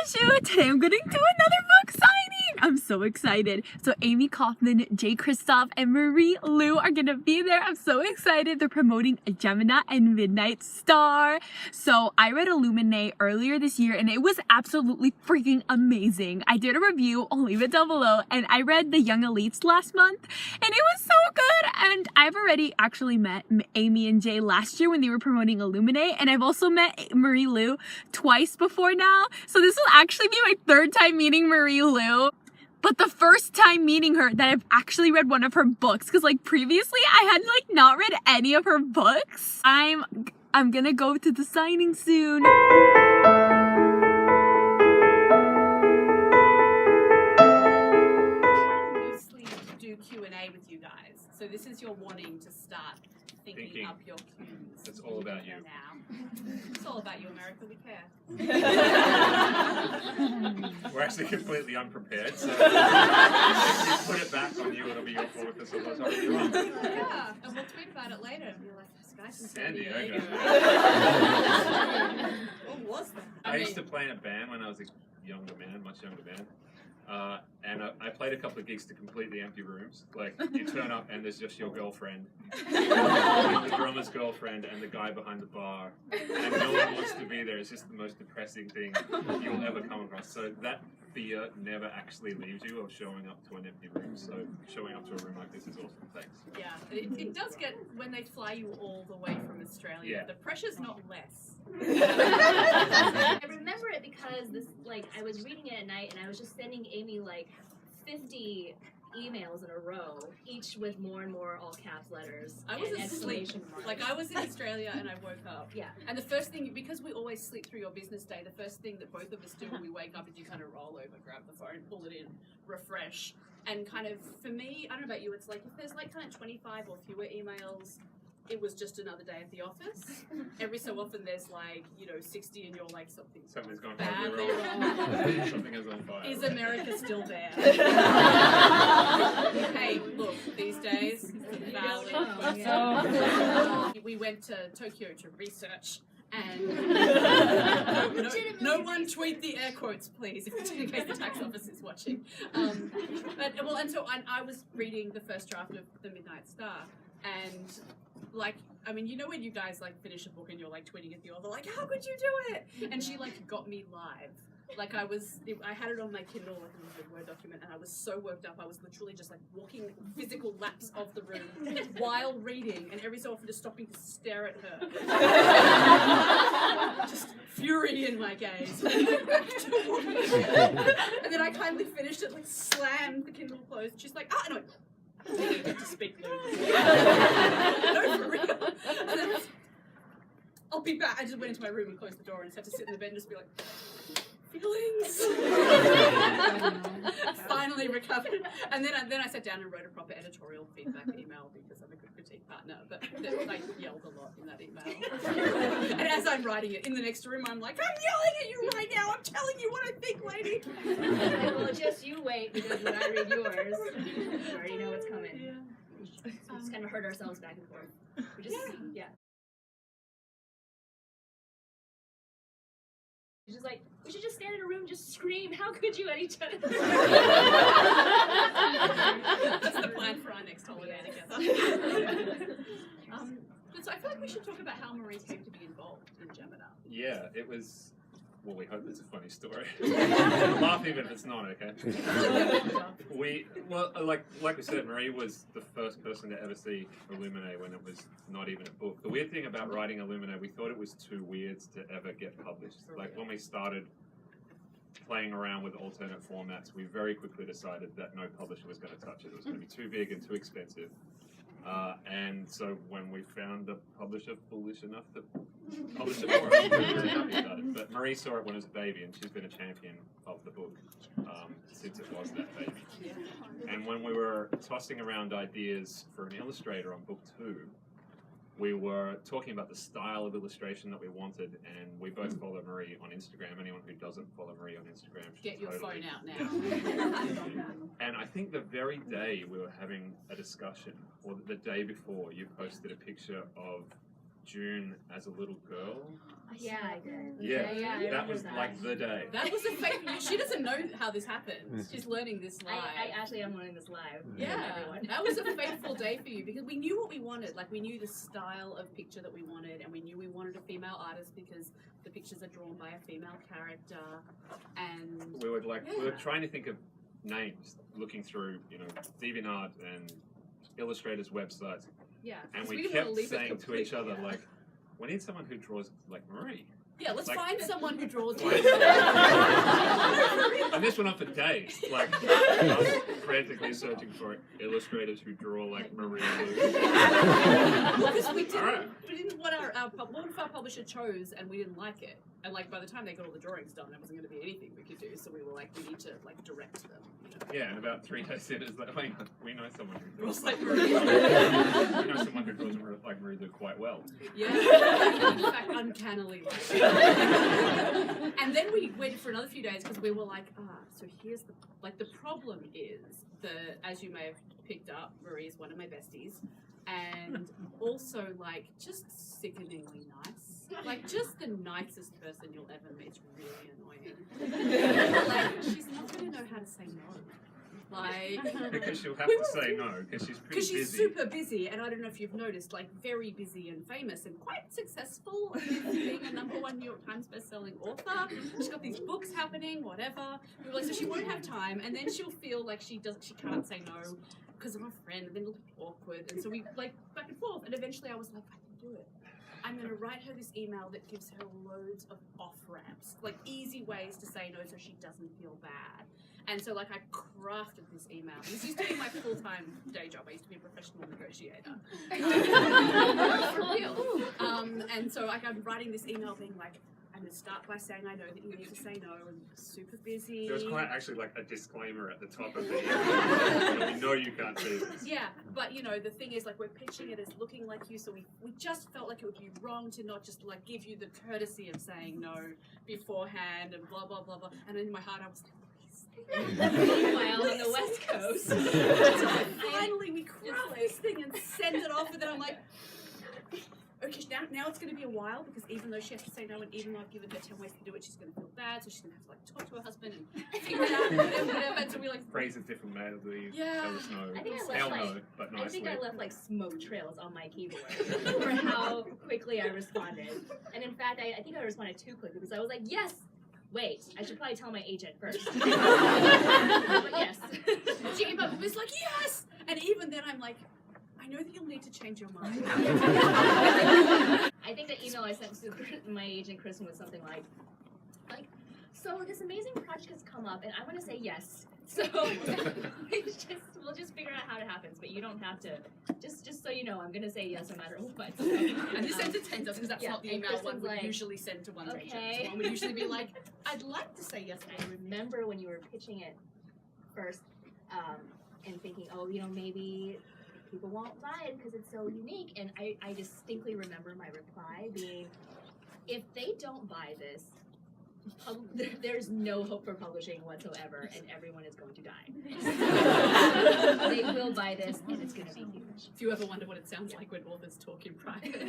bonjour! Today I'm going to another book signing! I'm so excited. So Amie Kaufman, Kristoff, and Marie Lu are going to be there. I'm so excited. They're promoting Gemina and Midnight Star. So I read Illuminate earlier this year and it was absolutely freaking amazing. I did a review, I'll leave it down below, and I read The Young Elites last month and it was so good. And I've already actually met Amie and Jay last year when they were promoting Illuminate, and I've also met Marie Lu twice before now. So this will actually be my third time meeting Marie Lu, but the first time meeting her that I've actually read one of her books, because like previously I had like not read any of her books. I'm gonna go to the signing soon. Mostly do Q&A with you guys, so this is your warning to start thinking up your cues. It's all about you. Now. It's all about you, America. We care. We're actually completely unprepared, so if you put it back on you, it'll be your fault because it was already wrong. Yeah, and we'll tweet about it later and be like, this guy's from San Diego. What was that? I used to play in a band when I was a younger man, much younger man. And I played a couple of gigs to completely empty rooms. Like, you turn up and there's just your girlfriend, the drummer's girlfriend, and the guy behind the bar. And no one wants to be there. It's just the most depressing thing you'll ever come across. So that fear never actually leaves you of showing up to an empty room. So showing up to a room like this is awesome. Thanks. Yeah, it does get, when they fly you all the way from Australia, Yeah. the pressure's not less. I remember it because I was reading it at night and I was just sending Amie like 50 emails in a row, each with more and more all caps letters. I was and asleep. exclamation marks. Like, I was in Australia and I woke up. Yeah. And the first thing, because we always sleep through your business day, the first thing that both of us do when we wake up is you kind of roll over, grab the phone, pull it in, refresh. And kind of, for me, I don't know about you, it's like if there's like kind of 25 or fewer emails, it was just another day at the office. Every so often there's like, 60 and you're like, Something's gone badly wrong. wrong. Something is on fire. Is America still there? Hey, look, these days, valid question. We went to Tokyo to research, and no one tweet the air quotes, please, in case the tax office is watching. So I was reading the first draft of The Midnight Star, and like, I mean, when you guys like finish a book and you're like tweeting at the author, like, how could you do it? And she like got me live. Like I had it on my Kindle, like in a Word document, and I was so worked up. I was literally just like walking physical laps of the room while reading, and every so often just stopping to stare at her. Just fury in my gaze. And then I kindly finished it, like slammed the Kindle closed. She's like, no. I needed to speak Lu. No, for real. And then I'll be back. I just went into my room and closed the door and just had to sit in the bed and just be like, feelings. Finally recovered. And then I sat down and wrote a proper editorial feedback email because I'm a good critique partner, but I yelled a lot in that email. And as I'm writing it, in the next room, I'm like, I'm yelling at you right now. I'm telling you what I think, lady. Well, just you wait, because when I read yours, you already know what's coming. Yeah. We just kind of hurt ourselves back and forth. Yeah. She's just like, we should just stand in a room, just scream, how could you at each other? That's the plan for our next holiday together. So I feel like we should talk about how Marie came to be involved in Gemina. Yeah, it was. Well, we hope it's a funny story. Laugh even if it's not, okay? Like we said, Marie was the first person to ever see Illuminate when it was not even a book. The weird thing about writing Illuminate, we thought it was too weird to ever get published. Like when we started playing around with alternate formats, we very quickly decided that no publisher was going to touch it. It was going to be too big and too expensive. And so when we found a publisher foolish enough to publish it for us, we were really happy about it. But Marie saw it when it was a baby, and she's been a champion of the book since it was that baby. And when we were tossing around ideas for an illustrator on Booktube, we were talking about the style of illustration that we wanted, and we both follow Marie on Instagram. Anyone who doesn't follow Marie on Instagram should Get your totally, phone out now. Yeah. And I think the very day we were having a discussion, or the day before, you posted a picture of June as a little girl. Yeah, I did. Yeah, I that remember was like the day. That was a fake. She doesn't know how this happens. She's learning this live. I actually am learning this live. Yeah, Everyone. that was a fateful day for you because we knew what we wanted. Like we knew the style of picture that we wanted, and we knew we wanted a female artist because the pictures are drawn by a female character. And We were trying to think of names, looking through DeviantArt and illustrators' websites, yeah, and 'cause we didn't wanna kept leave it saying to each complete, other yeah. like, we need someone who draws like Marie. Yeah, let's like- find someone who draws. Like- And this went on for days. Like, I was frantically searching for illustrators who draw like Marie Lou. Because we didn't, Alright. we didn't what one of our publisher chose, and we didn't like it. And like by the time they got all the drawings done, there wasn't going to be anything we could do. So we were like, we need to like direct them. Yeah, and about 3 days in, it's like, hang on, we know someone who Draws draws like like Marie. We know someone who draws like Marie Lou quite well. Yeah, in fact, uncannily. And then we waited for another few days because we were like, so here's the problem is that, as you may have picked up, Marie is one of my besties, and also like just sickeningly nice, like just the nicest person you'll ever meet. It's really annoying. Like she's not gonna know how to say no. Like Because she'll have to say no, because she's pretty because she's busy. super busy, and I don't know if you've noticed, like very busy and famous and quite successful with being a #1 New York Times bestselling author. She's got these books happening, whatever. We were like, so she won't have time, and then she'll feel like she can't say no because I'm a friend, and then it'll be awkward, and so we like back and forth, and eventually I was like, I can do it. I'm going to write her this email that gives her loads of off-ramps, like easy ways to say no so she doesn't feel bad. And so, like, I crafted this email. This used to be my full-time day job. I used to be a professional negotiator. For real. And so, like, I'm writing this email being like, I'm going to start by saying I know that you need to say no. I'm super busy. There was quite actually like a disclaimer at the top of the email. We know you can't see this. Yeah, but the thing is, like, we're pitching it as looking like you, so we just felt like it would be wrong to not just like give you the courtesy of saying no beforehand and blah blah blah blah. And in my heart, I was like, Meanwhile, on the West Coast. So finally, we craft this thing and send it off, and then I'm like, okay, now it's going to be a while because even though she has to say no, and even though I've given her 10 ways to do it, she's going to feel bad, so she's going to have to like talk to her husband and figure it out, whatever. And so we like Phrase it different mildly. Yeah. Tell us no. I think I Hell left no, but nicely. I think I left like smoke trails on my keyboard for how quickly I responded. And in fact, I think I responded too quickly because I was like, yes. Wait, I should probably tell my agent first. But yes. But was like, yes! And even then I'm like, I know that you'll need to change your mind. I think the email I sent to my agent Kristen was something like, so this amazing project has come up and I want to say yes. So we'll just figure out how it happens, but you don't have to. Just so you know, I'm gonna say yes no matter what. And this entertains us because that's not the and email Kristen's one would like, usually send to one's agent. okay. So one would usually be like, I'd like to say yes. I remember when you were pitching it first, and thinking, oh, maybe people won't buy it because it's so unique. And I distinctly remember my reply being, if they don't buy this, there's no hope for publishing whatsoever, and everyone is going to die. They will buy this, and it's going to be huge. If you ever wonder what it sounds like when authors talk in private.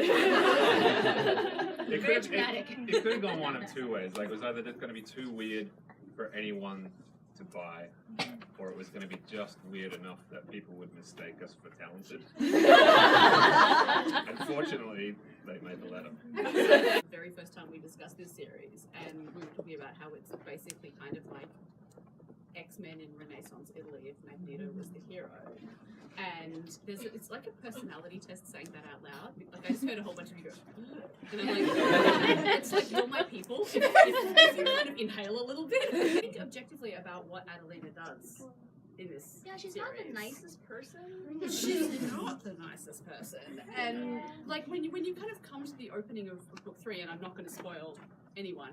Very dramatic. It could have gone one of two ways. Like, it was either just going to be too weird for anyone to buy, or it was going to be just weird enough that people would mistake us for talented. Unfortunately, they made the latter. The very first time we discussed this series, and we were talking about how it's basically kind of like X-Men in Renaissance Italy if Magneto was the hero. And it's like a personality test saying that out loud. Like I just heard a whole bunch of you go, and I'm like, it's like you're my people. If you kind of inhale a little bit. Think objectively about what Adelina does in this Yeah, she's series. not the nicest person. She's not the nicest person. And like when you kind of come to the opening of book 3, and I'm not going to spoil anyone,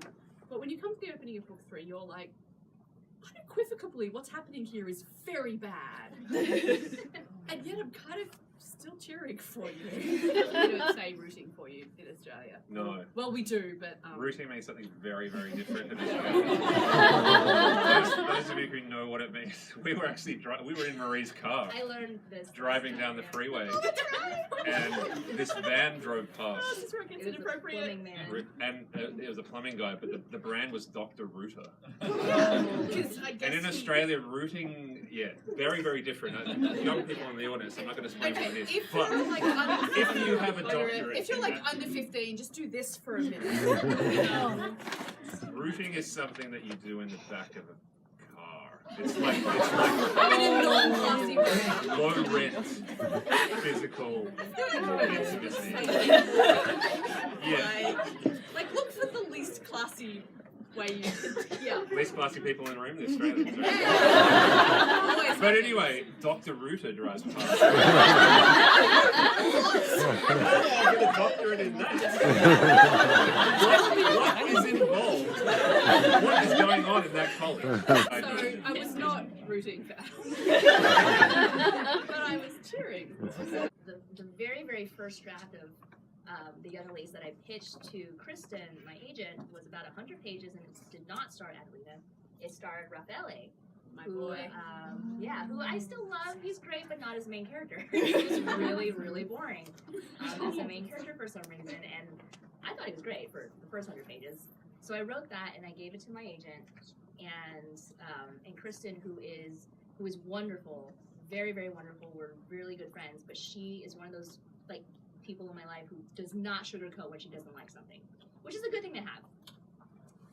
but when you come to the opening of book 3, you're like, unequivocally, what's happening here is very bad. And yet I'm kind of still cheering for you. We don't say rooting for you in Australia. No. Well, we do, but Rooting means something very, very different in Australia. Those of you who know what it means. We were actually we were in Marie's car, I learned this. driving down the freeway, and this van drove past. This is where it gets It was a inappropriate. plumbing man. And it was a plumbing guy, but the brand was Dr. Rooter. Because I guess And in Australia, rooting, very, very different. Young people in the audience, I'm not going to explain what it is. if But you're like under, if you have a doctorate, if you're in like that, under 15, just do this for a minute. rooting is something that you do in the back of a car. It's like In a non-classy way. low rent, physical intimacy. Yeah. Like look for the least classy way you yeah. Least classy people in the room, the Australians. Always. But anyway, Dr. Rooter drives past. Get a doctorate in that. What is involved? What is going on in that college? So I was not rooting for Al. But I was cheering. The very, very first draft of the Young Elyse that I pitched to Kristen, my agent, was about 100 pages, and it did not star Adelina. It starred Raffaele, My who, boy. who I still love. He's great, but not as main character. He was really, really boring as a main character for some reason, and I thought he was great for the first 100 pages. So I wrote that, and I gave it to my agent, and Kristen, who is wonderful, very, very wonderful. We're really good friends, but she is one of those like people in my life who does not sugarcoat when she doesn't like something, which is a good thing to have,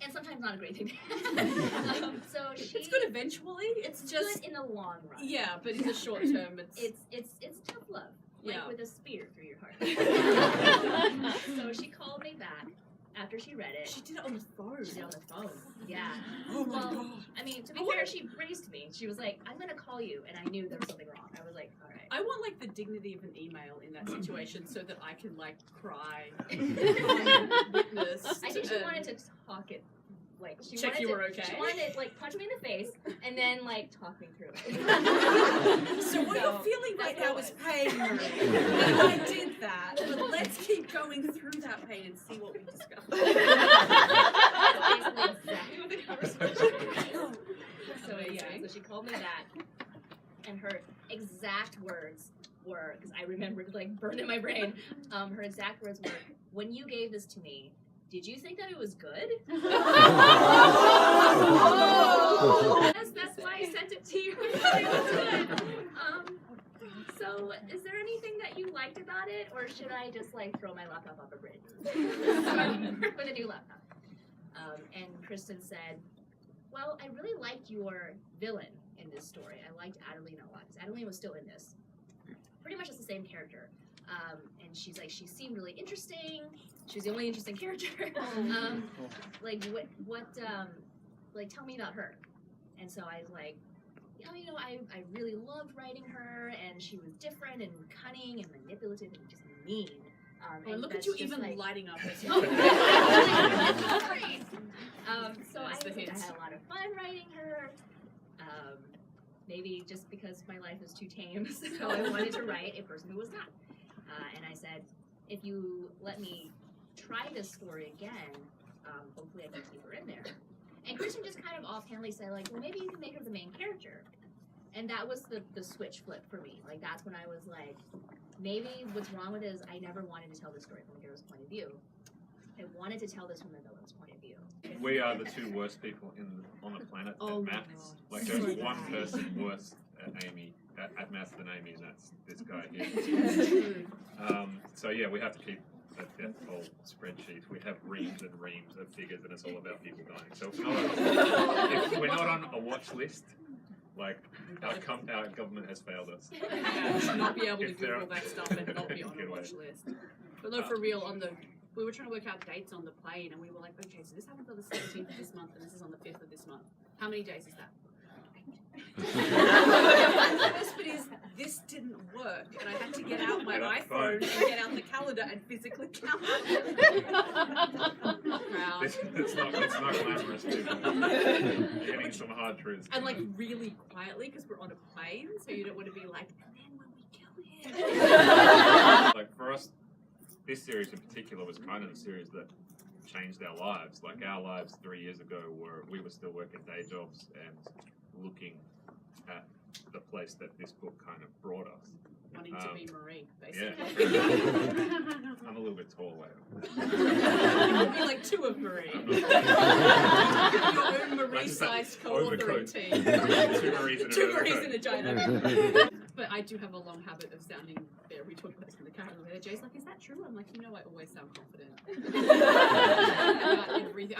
and sometimes not a great thing to have. So It's good eventually. It's just good in the long run. yeah, but in the short term, It's tough love, like Yeah. with a spear through your heart. So she called me back after she read it. she did it on the phone. She did it on the phone. Yeah. Oh my Well, god. I mean, to be fair, she braced me. She was like, "I'm gonna call you," and I knew there was something wrong. I was like, "All right." I want like the dignity of an email in that situation so that I can like cry, witness. I think she wanted to talk it, like she Check wanted you to, were okay. She wanted to like punch me in the face and then like talk me through it. So what So, you're feeling right that's now what is it pain, Marie. And I did that, but let's keep going through that pain and see what we discover. That's basically exactly what the conversation. So yeah, so she called me back, and her exact words were, because I remembered like burned in my brain. Her exact words were, "When you gave this to me, did you think that it was good?" Yes, that's why I sent it to you. It was good. So, is there anything that you liked about it, or should I just like throw my laptop off a bridge with a new laptop? And Kristen said, "Well, I really liked your villain in this story. I liked Adelina a lot because Adelina was still in this, pretty much as the same character." And she's like, she seemed really interesting. She was the only interesting character. Like like tell me about her. And so I was like, I really loved writing her, and she was different and cunning and manipulative and just mean. And look at that's you just, even like, lighting up. Oh, that's great. So I That's the had hint. a lot of fun writing her. Maybe just because my life is too tame, so I wanted to write a person who was not. And I said, if you let me try this story again, hopefully I can keep her in there. And Kristen just kind of offhandedly said, like, well, maybe you can make her the main character. And that was the switch flip for me. Like, that's when I was like, maybe what's wrong with it is I never wanted to tell this story from the hero's point of view. I wanted to tell this from the villain's point of view. We are the two worst people on the planet Oh at my maths. God. Like So there's one bad. person worse at maths than Amie, and that's this guy here. So yeah, we have to keep a death toll spreadsheet. We have reams and reams of figures, and it's all about people dying. So if we're not on a watch list, like our government has failed us. Yeah, we should not be able to If there Google are- that stuff and not be on a Good way. watch list. But no, for real, we were trying to work out dates on the plane, and we were like, okay, so this happens on the 17th of this month, and this is on the 5th of this month. How many days is that? The best bit is, this didn't work, and I had to get out my Get out the phone. iPhone and get out the calendar and physically count it. Proud. It's not glamorous, people. You're getting some hard truths. And like really quietly, because we're on a plane, so you don't want to be like, and then when we kill him. Like for us, this series in particular was kind of the series that changed our lives. Like our lives 3 years ago we were still working day jobs and looking at the place that this book kind of brought us. Wanting to be Marie, Yeah. basically. I'm a little bit tall later. You'd be like two of Marie. Your own Marie-sized co-authoring team. Two Maries in a Two row. Maries in a giant overcoat. But I do have a long habit of sounding very talk about this in the character. Jay's like, is that true? I'm like, you know, I always sound confident about everything.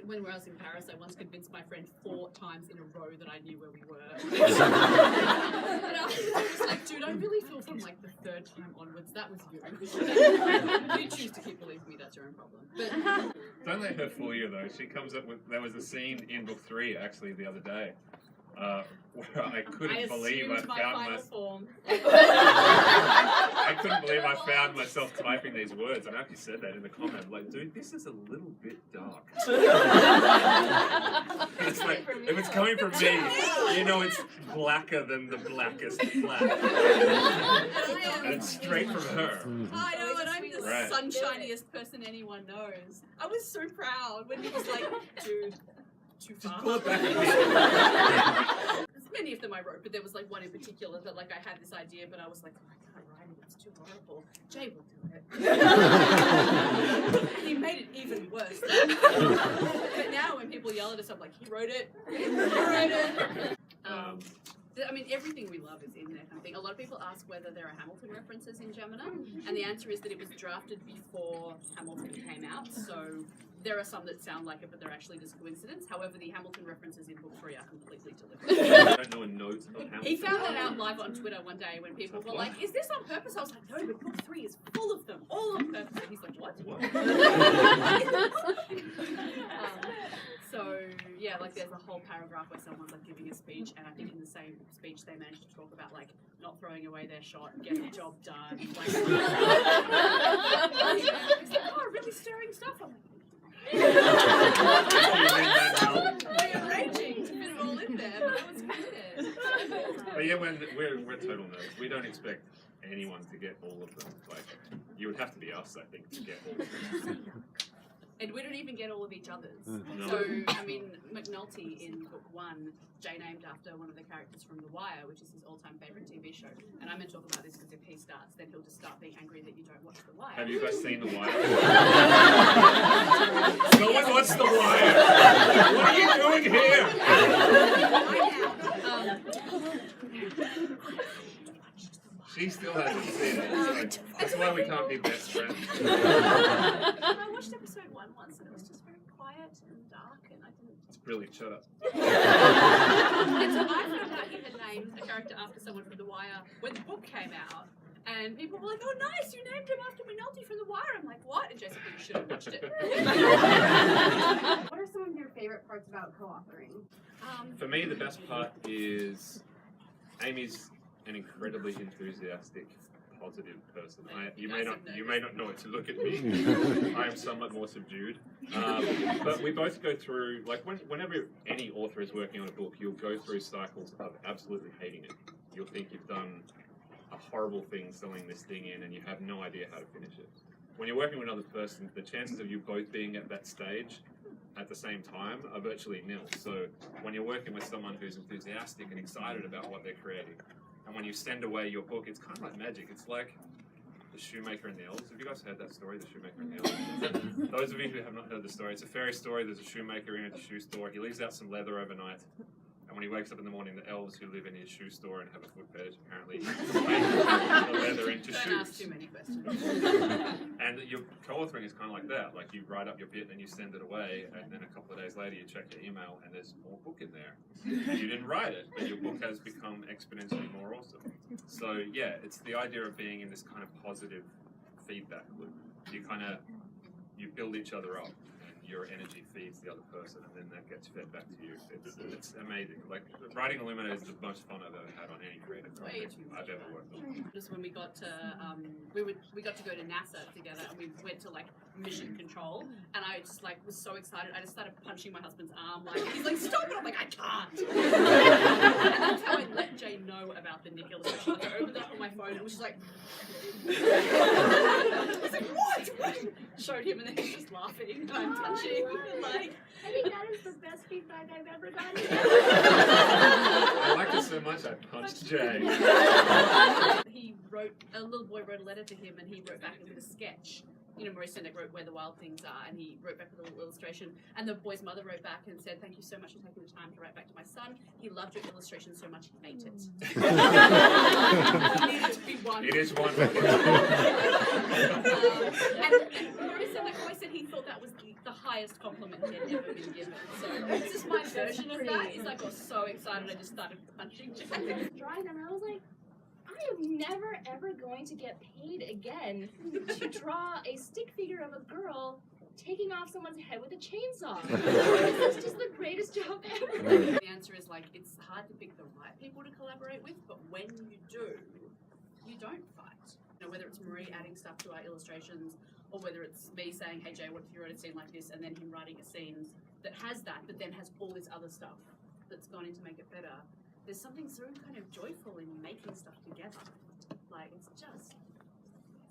When I was in Paris, I once convinced my friend 4 times in a row that I knew where we were. And I was like, dude, I really feel from like the 3rd time onwards, that was you. If you choose to keep believing me, that's your own problem. But Don't let her fool you though. She comes up with, there was a scene in book 3 actually the other day where I couldn't believe I couldn't believe I found myself typing these words. And I actually said that in the comment, like, dude, this is a little bit dark. It's like, if it's coming from me, you know it's blacker than the blackest black. And it's straight from her. I know, and I'm the Right. sunshiniest person anyone knows. I was so proud when he was like, dude, too far. Just pull it back a bit. Many of them I wrote, but there was like one in particular that like I had this idea, but I was like, oh, I can't write it, it's too horrible. Jay will do it. He made it even worse. But now when people yell at us, I'm like, he wrote it. He wrote it. I mean, everything we love is in there kind of thing. A lot of people ask whether there are Hamilton references in Gemina, and the answer is that it was drafted before Hamilton came out, so there are some that sound like it, but they're actually just coincidence. However, the Hamilton references in book 3 are completely deliberate. I don't know a note of Hamilton. He found that out live on Twitter one day when people were like, is this on purpose? I was like, no, but book 3 is full of them, all on purpose. And he's like, what? So, yeah, like there's a whole paragraph where someone's like giving a speech, and I think in the same speech they managed to talk about like not throwing away their shot, getting the job done. Like, he's like, oh, really stirring stuff. I'm like, arranging to fit it all in there, but it was weird. But yeah, when we're total nerds, we don't expect anyone to get all of them. Like, you would have to be us, I think, to get all of them. And we don't even get all of each other's. No. So, I mean, McNulty in book 1, Jay named after one of the characters from The Wire, which is his all-time favourite TV show. And I meant to talk about this because if he starts, then he'll just start being angry that you don't watch The Wire. Have you guys seen The Wire? No one watched The Wire! What are you doing here? She still hasn't seen it. So that's why we can't be best friends. I watched episode 1 once and it was just very quiet and dark and I didn't... It's brilliant, shut up. And so I found out he had named a character after someone from The Wire when the book came out. And people were like, oh nice, you named him after McNulty from The Wire. I'm like, what? And Jessica, you should have watched it. What are some of your favorite parts about co-authoring? For me, the best part is Amy's an incredibly enthusiastic, positive person. You may not know it to look at me. I am somewhat more subdued. But we both go through, like whenever any author is working on a book, you'll go through cycles of absolutely hating it. You'll think you've done a horrible thing selling this thing in and you have no idea how to finish it. When you're working with another person, the chances of you both being at that stage at the same time are virtually nil. So when you're working with someone who's enthusiastic and excited about what they're creating, and when you send away your book, it's kind of like magic. It's like The Shoemaker and the Elves. Have you guys heard that story, The Shoemaker and the Elves? Those of you who have not heard the story, it's a fairy story. There's a shoemaker in a shoe store. He leaves out some leather overnight. And when he wakes up in the morning, the elves who live in his shoe store and have a foot fetish apparently make the leather into shoes. Don't ask too many questions. And your co-authoring is kind of like that. Like you write up your bit and you send it away, and then a couple of days later you check your email and there's more book in there. You didn't write it, but your book has become exponentially more awesome. So yeah, it's the idea of being in this kind of positive feedback loop. You build each other up. Your energy feeds the other person, and then that gets fed back to you. It's amazing. Like writing Illuminator is the most fun I've ever had on any creative project I've ever worked on. Just when we got to we got to go to NASA together, and we went to like mission control, and I just like was so excited. I just started punching my husband's arm. Like he's like, stop it! I'm like, I can't. And that's how I let Jay know about the Nick illustration. Like, I opened it up on my phone, and it was just like, I was like, what? showed him, and then he's just laughing, and I'm touching, like. I think that is the best feedback I've ever gotten. I liked it so much I punched Jay. A little boy wrote a letter to him, and he wrote back with a sketch. You know, Maurice Sendak wrote Where the Wild Things Are, and he wrote back with a little illustration. And the boy's mother wrote back and said, "Thank you so much for taking the time to write back to my son. He loved your illustration so much, he ate it." It needed to be one. It is one. And Maurice Sendak always said he thought that was the highest compliment he had ever been given. So this is my version of that. Is I got so excited I just started punching. Drawing them, and I was like, I am never ever going to get paid again to draw a stick figure of a girl taking off someone's head with a chainsaw. This is just the greatest job ever. The answer is like, it's hard to pick the right people to collaborate with, but when you do, you don't fight. You know, whether it's Marie adding stuff to our illustrations, or whether it's me saying, "Hey Jay, what if you wrote a scene like this?" and then him writing a scene that has that, but then has all this other stuff that's gone in to make it better. There's something so kind of joyful in making stuff together. Like, it's just.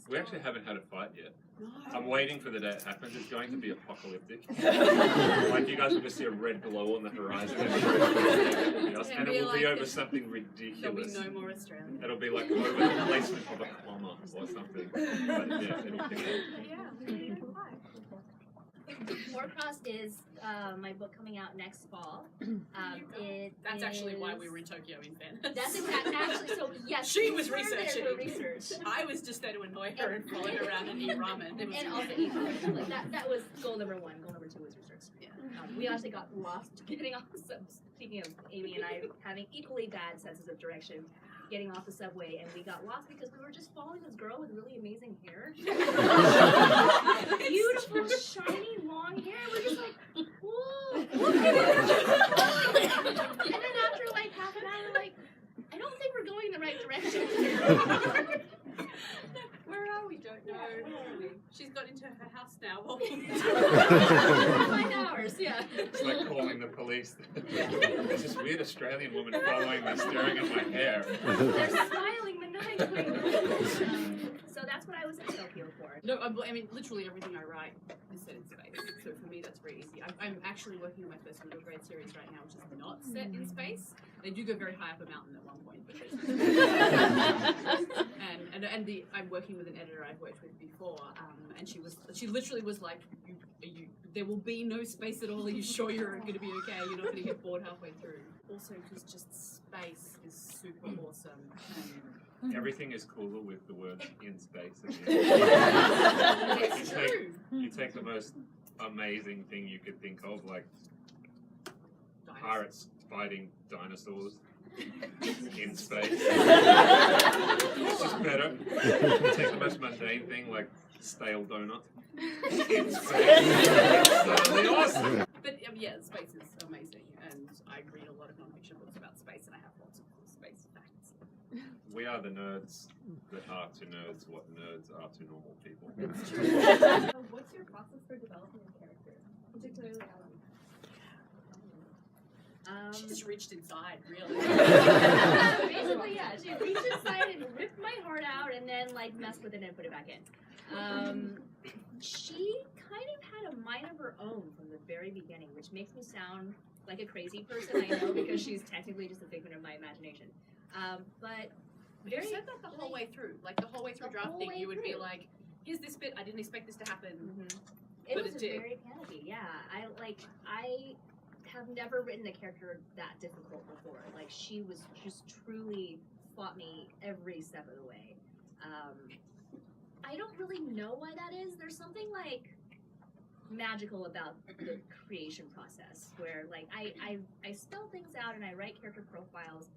We actually haven't had a fight yet. No. I'm waiting for the day it happens. It's going to be apocalyptic. Like, you guys will just see a red glow on the horizon. And it will be over something There'll be ridiculous. no more Australian. It'll be like over the placement of a comma or something. But yeah, it'll be good. Yeah. Warcross is my book coming out next fall. That's actually why we were in Tokyo in fairness. That's actually, so yes. She was we were there researching. for research. I was just there to annoy her and follow her around and eat ramen. It was And also like that was goal number 1. Goal number 2 was research. Yeah. We actually got lost getting off the sub. Speaking of Amie and I having equally bad senses of direction, getting off the subway, and we got lost because we were just following this girl with really amazing hair. Beautiful, shiny, long hair. We're just like, whoa. And then after like half an hour, like, I don't think we're going in the right direction. Where are we? Don't know. She's got into her house now. 9 hours, yeah. It's like calling the police. There's this weird Australian woman following me, staring at my hair. They're smiling maniacally. So that's what I was in Tokyo for. No, I mean, literally everything I write is set in space. So for me, that's very easy. I'm actually working on my first middle grade series right now, which is not set in space. They do go very high up a mountain at one point, but I'm working with an editor I've worked with before, and she literally was like, there will be no space at all. Are you sure you're going to be okay? You're not going to get bored halfway through. Also, because just space is super awesome. Everything is cooler with the word in space. It's true. You take the most amazing thing you could think of, like pirates fighting dinosaurs in space. It's just better. You take the most mundane thing, like stale donut in space. It's totally awesome. But yeah, space is amazing, and I read a lot of non-fiction books about space, and I have lots of cool space facts. We are the nerds that are to nerds what nerds are to normal people. What's your process for developing a character, particularly Ellen? She just reached inside, really. Basically, yeah. She reached inside and ripped my heart out, and then like messed with it and put it back in. She kind of had a mind of her own from the very beginning, which makes me sound like a crazy person. I know, because she's technically just a figment of my imagination. But You said that the whole way through. Like the whole way through drafting, you would be like, "Here's this bit. I didn't expect this to happen." It But was it did. very panicky. Yeah, I have never written a character that difficult before. Like, she was just truly fought me every step of the way. I don't really know why that is. There's something like magical about the creation process where like I spell things out and I write character profiles,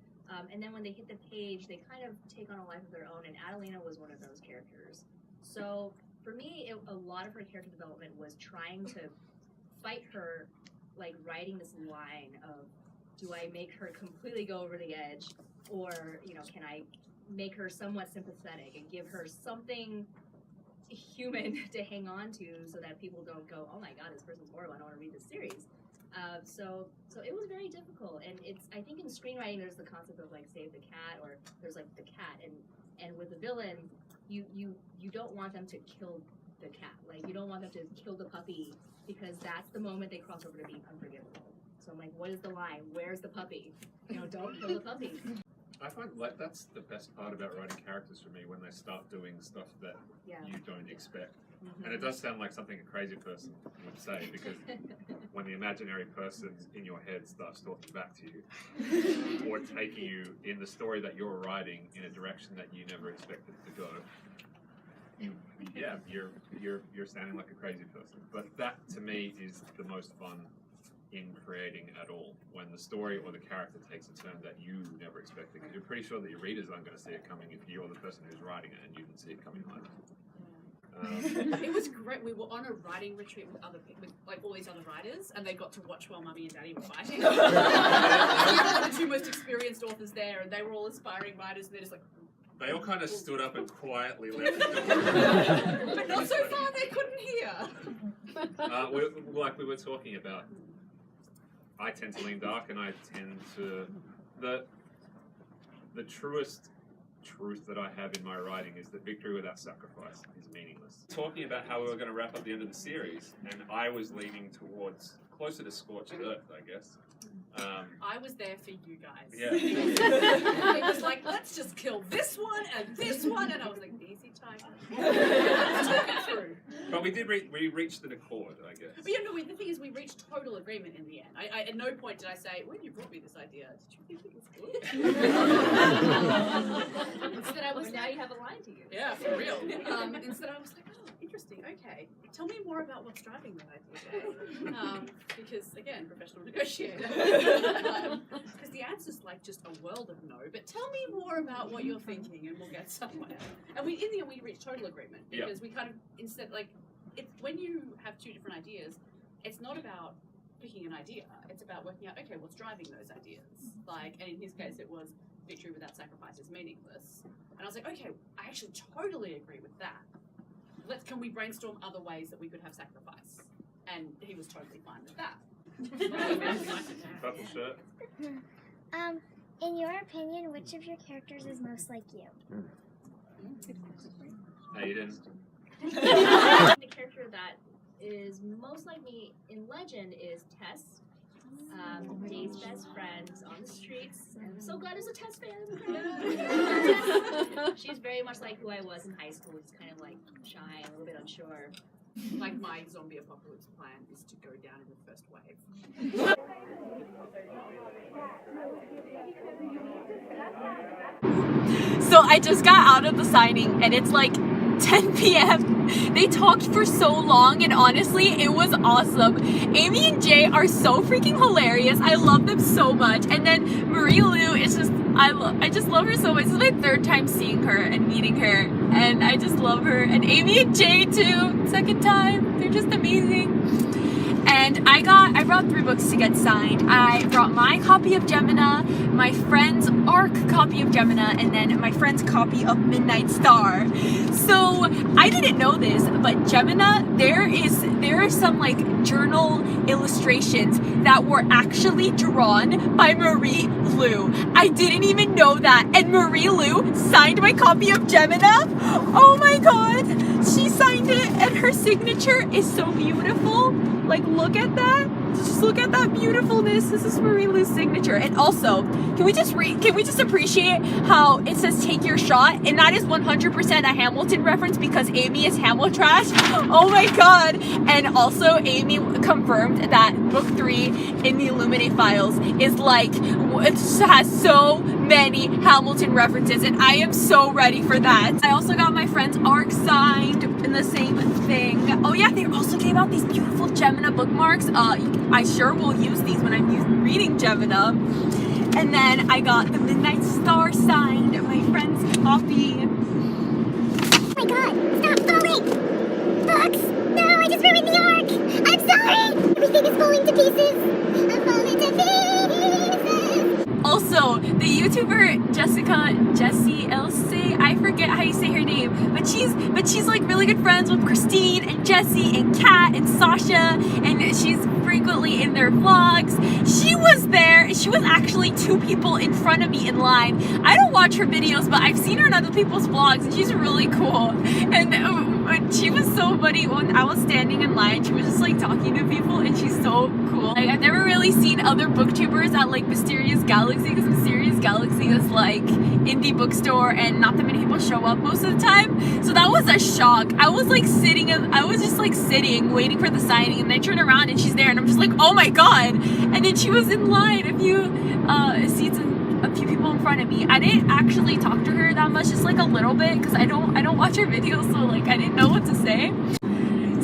and then when they hit the page they kind of take on a life of their own, and Adelina was one of those characters. So for me, a lot of her character development was trying to fight her, like writing this line of, do I make her completely go over the edge, or can I make her somewhat sympathetic and give her something human to hang on to so that people don't go, oh my god, this person's horrible, I don't want to read this series. So it was very difficult, and I think in screenwriting there's the concept of like save the cat, or there's like the cat, and with the villain you don't want them to kill the cat. Like, you don't want them to kill the puppy because that's the moment they cross over to being unforgivable. So I'm like, what is the line? Where's the puppy? You know, don't kill the puppy. I find like that's the best part about writing characters for me, when they start doing stuff that Yeah. you don't expect. Mhm. And it does sound like something a crazy person would say, because when the imaginary person in your head starts talking back to you, or taking you in the story that you're writing in a direction that you never expected to go, you're sounding like a crazy person. But that to me is the most fun in creating at all, when the story or the character takes a turn that you never expected, because you're pretty sure that your readers aren't going to see it coming if you're the person who's writing it and you didn't see it coming either. It was great. We were on a writing retreat with other people, with like all these other writers, and they got to watch while Mummy and Daddy were writing. We were the two most experienced authors there, and they were all aspiring writers, and they're just like. They all kind of stood up and quietly left the door. But not so far they couldn't hear. Like we were talking about, I tend to lean dark, and I tend to the truest truth that I have in my writing is that victory without sacrifice is meaningless. Talking about how we were going to wrap up the end of the series, and I was leaning towards closer to scorched earth, I guess. I was there for you guys. Yeah. It was like, let's just kill this one, and I was like, easy tiger. Let's talk it through. But we reached an accord, I guess. But you know, the thing is, we reached total agreement in the end. I at no point did I say, when you brought me this idea, did you think it was good? Instead, I was now you have a line to use. Yeah, for real. Instead, I was like, oh, interesting. Okay, tell me more about what's driving that idea, Jay. Because again, professional negotiator. Because the answer's like just a world of no. But tell me more about what you're thinking, and we'll get somewhere. And in the end, we reached total agreement because we kind of instead when you have two different ideas, it's not about picking an idea. It's about working out, okay, what's driving those ideas? Like, and in his case, it was victory without sacrifice is meaningless. And I was like, okay, I actually totally agree with that. Can we brainstorm other ways that we could have sacrifice? And he was totally fine with that. Purple shirt. In your opinion, which of your characters is most like you? Aiden. The character that is most like me in Legend is Tess. Dave's best friend on the streets. I'm so glad as a Tess fan. She's very much like who I was in high school, just kind of like shy, a little bit unsure. Like my zombie apocalypse plan is to go down in the first wave. So I just got out of the signing and it's like 10 p.m. They talked for so long and honestly, it was awesome. Amie and Jay are so freaking hilarious. I love them so much. And then Marie Lou is just, I just love her so much. This is my third time seeing her and meeting her. And I just love her. And Amie and Jay too, second time. They're just amazing. And I brought 3 books to get signed. I brought my copy of Gemina, my friend's ARC copy of Gemina, and then my friend's copy of Midnight Star. So I didn't know this, but Gemina, there are some like journal illustrations that were actually drawn by Marie Lou. I didn't even know that. And Marie Lou signed my copy of Gemina. Oh my god. She signed it and her signature is so beautiful. Like, look at that. Just look at that beautifulness. This is Marie Lou's signature. And also, can we just appreciate how it says take your shot? And that is 100% a Hamilton reference because Amie is Hamiltrash. Oh my god. And also, Amie confirmed that book 3 in the Illuminate files is like, it has so many Hamilton references, and I am so ready for that. I also got my friend's ARC signed in the same thing. Oh yeah, they also gave out these beautiful Gemina bookmarks. I sure will use these when I'm reading Gemina. And then I got the Midnight Star signed, my friend's copy. Oh my god, stop falling! Books! No, I just ruined the arc! I'm sorry! Everything is falling to pieces! I'm falling to pieces! Also, the YouTuber Jesy Elyse, I forget how you say her name, but she's like really good friends with Christine and Jesy and Kat and Sasha, and she's frequently in their vlogs. She was there. She was actually 2 people in front of me in line. I don't watch her videos, but I've seen her in other people's vlogs, and she's really cool. And But she was so funny. When I was standing in line, she was just like talking to people, and she's so cool. Like, I've never really seen other booktubers at like Mysterious Galaxy, because Mysterious Galaxy is like indie bookstore and not that many people show up most of the time. So that was a shock. I was just like sitting waiting for the signing, and I turn around and she's there, and I'm just like, oh my god. And then she was in line a few seats and a few people in front of me. I didn't actually talk to her that much, just like a little bit, because I don't watch her videos, so like I didn't know what to say.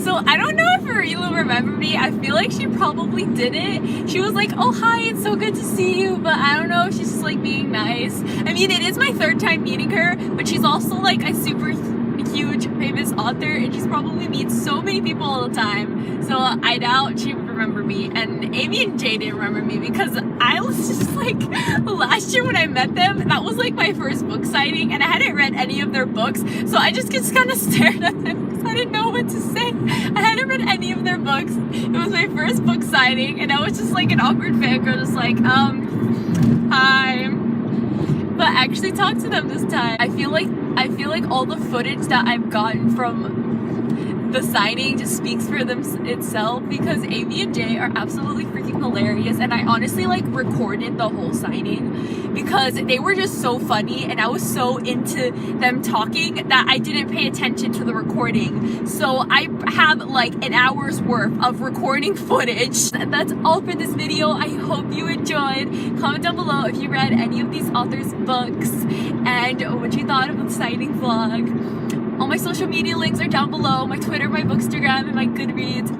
So I don't know if Marie will remember me. I feel like she probably didn't. She was like, oh hi, it's so good to see you, but I don't know if she's just like being nice. I mean, it is my third time meeting her, but she's also like a super huge famous author, and she's probably meets so many people all the time, so I doubt she would remember me. And Amie and Jay didn't remember me because I was just like, last year when I met them, that was like my first book signing, and I hadn't read any of their books, so I just kind of stared at them because I didn't know what to say. I hadn't read any of their books. It was my first book signing, and I was just like an awkward fangirl, just like hi. But I actually talked to them this time. I feel like all the footage that I've gotten from the signing just speaks for itself, because Amie and Jay are absolutely freaking hilarious, and I honestly like recorded the whole signing because they were just so funny, and I was so into them talking that I didn't pay attention to the recording. So I have like an hour's worth of recording footage. That's all for this video. I hope you enjoyed. Comment down below if you read any of these authors' books and what you thought of the signing vlog. All my social media links are down below, my Twitter, my Bookstagram, and my Goodreads.